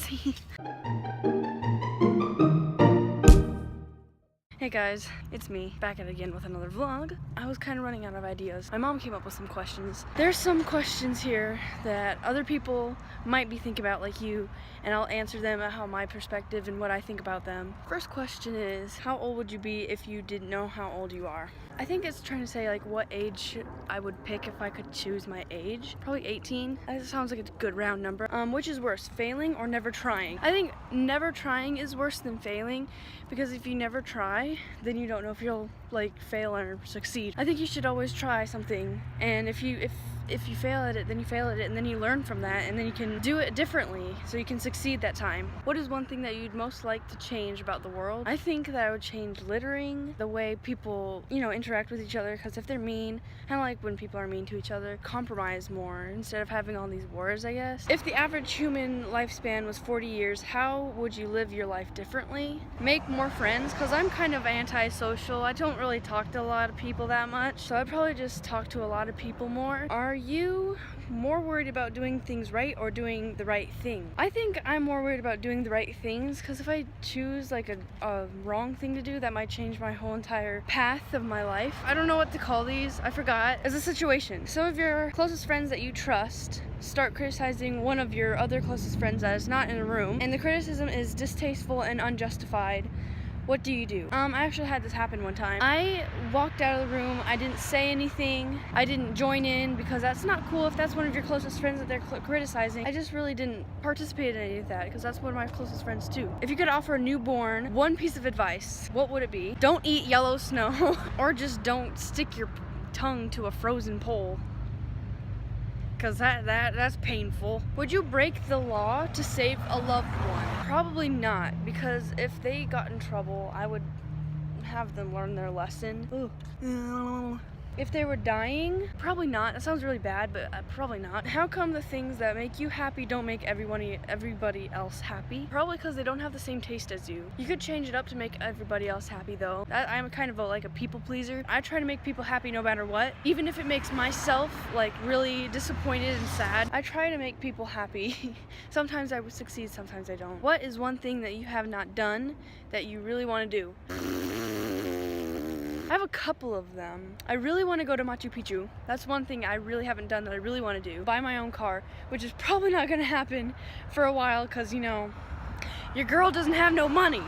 crazy. Hey guys, it's me, back at it again with another vlog. I was kind of running out of ideas. My mom came up with some questions. There's some questions here that other people might be thinking about like you, and I'll answer them at how my perspective and what I think about them. First question is, how old would you be if you didn't know how old you are? I think it's trying to say like what age I would pick if I could choose my age. Probably 18. That sounds like a good round number. Which is worse, failing or never trying? I think never trying is worse than failing, because if you never try, then you don't know if you'll like fail or succeed. I think you should always try something, and if you fail at it, then you fail at it, and then you learn from that, and then you can do it differently so you can succeed that time. What is one thing that you'd most like to change about the world? I think that I would change littering, the way people, interact with each other, because if they're mean, kind of like when people are mean to each other, compromise more instead of having all these wars, I guess. If the average human lifespan was 40 years, how would you live your life differently? Make more friends, because I'm kind of antisocial. I don't really talk to a lot of people that much, so I'd probably just talk to a lot of people more. Are you more worried about doing things right or doing the right thing? I think I'm more worried about doing the right things, because if I choose like a wrong thing to do, that might change my whole entire path of my life. I don't know what to call these. I forgot. It's a situation. Some of your closest friends that you trust start criticizing one of your other closest friends that is not in the room, and the criticism is distasteful and unjustified. What do you do? I actually had this happen one time. I walked out of the room. I didn't say anything. I didn't join in, because that's not cool if that's one of your closest friends that they're criticizing. I just really didn't participate in any of that, because that's one of my closest friends too. If you could offer a newborn one piece of advice, what would it be? Don't eat yellow snow, or just don't stick your tongue to a frozen pole, because that's painful. Would you break the law to save a loved one? Probably not, because if they got in trouble, I would have them learn their lesson. Ooh. If they were dying, probably not. That sounds really bad, but probably not. How come the things that make you happy don't make everybody else happy? Probably because they don't have the same taste as you. You could change it up to make everybody else happy though. I'm kind of like a people pleaser. I try to make people happy no matter what. Even if it makes myself like really disappointed and sad, I try to make people happy. Sometimes I would succeed, sometimes I don't. What is one thing that you have not done that you really want to do? I have a couple of them. I really want to go to Machu Picchu. That's one thing I really haven't done that I really want to do. Buy my own car, which is probably not going to happen for a while, because, your girl doesn't have no money.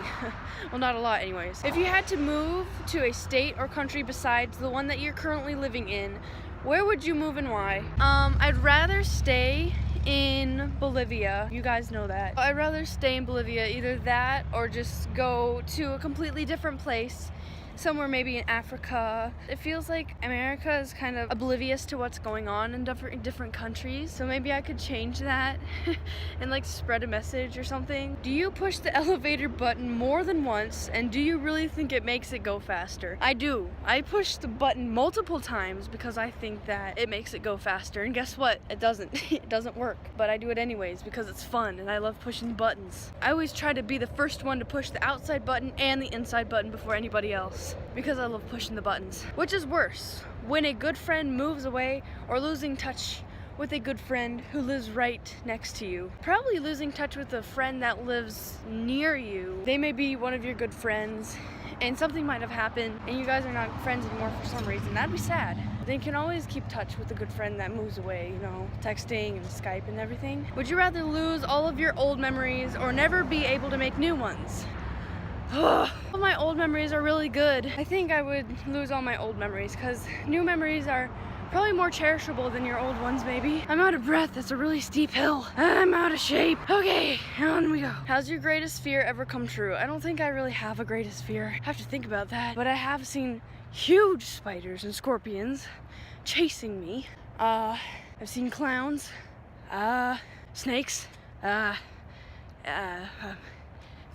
Well, not a lot anyways. If you had to move to a state or country besides the one that you're currently living in, where would you move and why? I'd rather stay in Bolivia. You guys know that. I'd rather stay in Bolivia, either that or just go to a completely different place. Somewhere maybe in Africa. It feels like America is kind of oblivious to what's going on in different countries, so maybe I could change that and like spread a message or something. Do you push the elevator button more than once, and do you really think it makes it go faster? I do. I push the button multiple times because I think that it makes it go faster, and guess what? It doesn't. It doesn't work, but I do it anyways because it's fun and I love pushing buttons. I always try to be the first one to push the outside button and the inside button before anybody else, because I love pushing the buttons. Which is worse, when a good friend moves away or losing touch with a good friend who lives right next to you? Probably losing touch with a friend that lives near you. They may be one of your good friends, and something might have happened and you guys are not friends anymore for some reason. That'd be sad. Then you can always keep touch with a good friend that moves away, texting and Skype and everything. Would you rather lose all of your old memories or never be able to make new ones? All my old memories are really good. I think I would lose all my old memories, because new memories are probably more cherishable than your old ones, maybe. I'm out of breath. That's a really steep hill. I'm out of shape. Okay, on we go. Has your greatest fear ever come true? I don't think I really have a greatest fear. I have to think about that. But I have seen huge spiders and scorpions chasing me. I've seen clowns, snakes,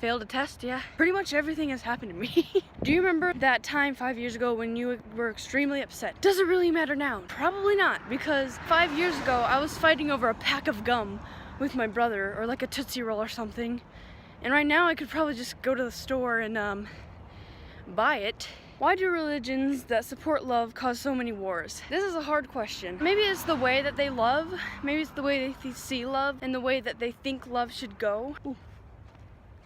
failed a test, yeah. Pretty much everything has happened to me. Do you remember that time 5 years ago when you were extremely upset? Does it really matter now? Probably not, because 5 years ago I was fighting over a pack of gum with my brother, or like a Tootsie Roll or something. And right now I could probably just go to the store and buy it Why do religions that support love cause so many wars? This is a hard question. Maybe it's the way that they love, maybe it's the way they see love, and the way that they think love should go. Ooh.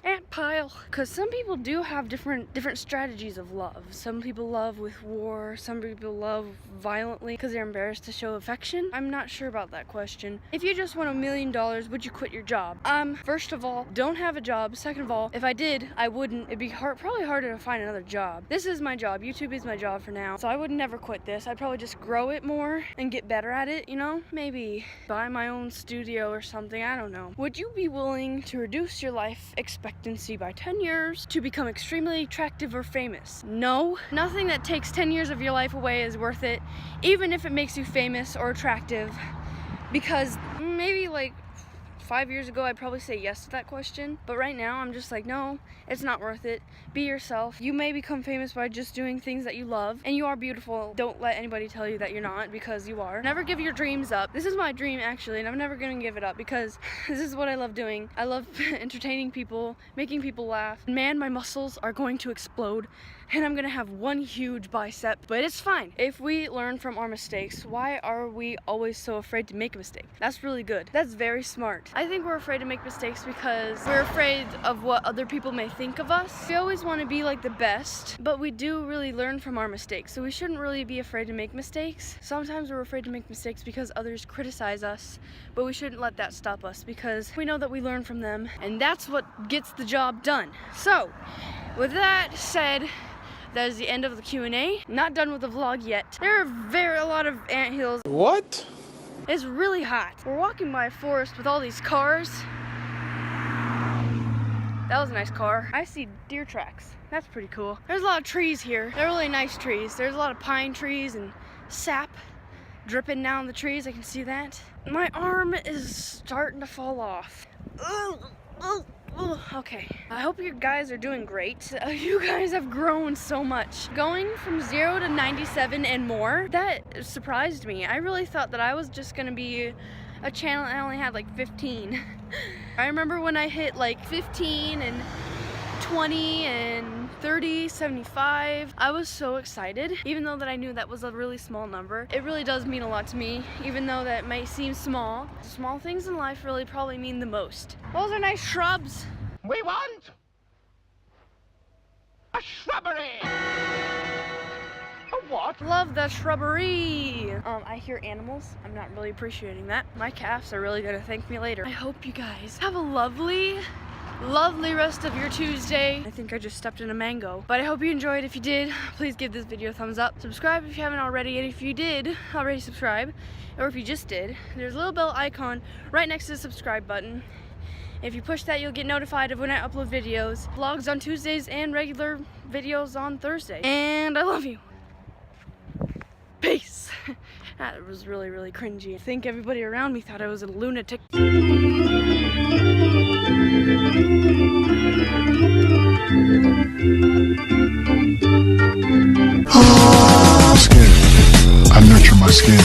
Ant pile. Because some people do have different strategies of love. Some people love with war, some people love violently because they're embarrassed to show affection. I'm not sure about that question. If you just won $1 million, would you quit your job? First of all, don't have a job. Second of all, if I did, I wouldn't. It'd be probably harder to find another job. This is my job. YouTube is my job for now. So I would never quit this. I'd probably just grow it more and get better at it, you know? Maybe buy my own studio or something. I don't know. Would you be willing to reduce your life expectancy by 10 years to become extremely attractive or famous? No. Nothing that takes 10 years of your life away is worth it, even if it makes you famous or attractive, because maybe like 5 years ago I'd probably say yes to that question, but right now I'm just like, no, it's not worth it. Be yourself. You may become famous by just doing things that you love, and you are beautiful. Don't let anybody tell you that you're not, because you are. Never give your dreams up. This is my dream actually, and I'm never gonna give it up because this is what I love doing. I love entertaining people, making people laugh. Man, my muscles are going to explode and I'm gonna have one huge bicep, but it's fine. If we learn from our mistakes, why are we always so afraid to make a mistake? That's really good. That's very smart. I think we're afraid to make mistakes because we're afraid of what other people may think of us. We always want to be like the best, but we do really learn from our mistakes, so we shouldn't really be afraid to make mistakes. Sometimes we're afraid to make mistakes because others criticize us, but we shouldn't let that stop us because we know that we learn from them, and that's what gets the job done. So, with that said, that is the end of the Q&A. Not done with the vlog yet. There are a lot of anthills. What? It's really hot. We're walking by a forest with all these cars. That was a nice car. I see deer tracks. That's pretty cool. There's a lot of trees here. They're really nice trees. There's a lot of pine trees and sap dripping down the trees. I can see that. My arm is starting to fall off. Okay, I hope you guys are doing great. You guys have grown so much. Going from 0 to 97 and more, that surprised me. I really thought that I was just gonna be a channel and I only had like 15. I remember when I hit like 15 and 20 and 30, 75. I was so excited, even though that I knew that was a really small number. It really does mean a lot to me, even though that might seem small. Small things in life really probably mean the most. Those are nice shrubs. We want a shrubbery. A what? Love the shrubbery. I hear animals. I'm not really appreciating that. My calves are really gonna thank me later. I hope you guys have a lovely rest of your Tuesday. I think I just stepped in a mango, but I hope you enjoyed. If you did, please give this video a thumbs up. Subscribe if you haven't already, and if you did already subscribe, or if you just did, there's a little bell icon right next to the subscribe button. If you push that, you'll get notified of when I upload videos. Vlogs on Tuesdays and regular videos on Thursday. And I love you. Peace. That was really, really cringy. I think everybody around me thought I was a lunatic.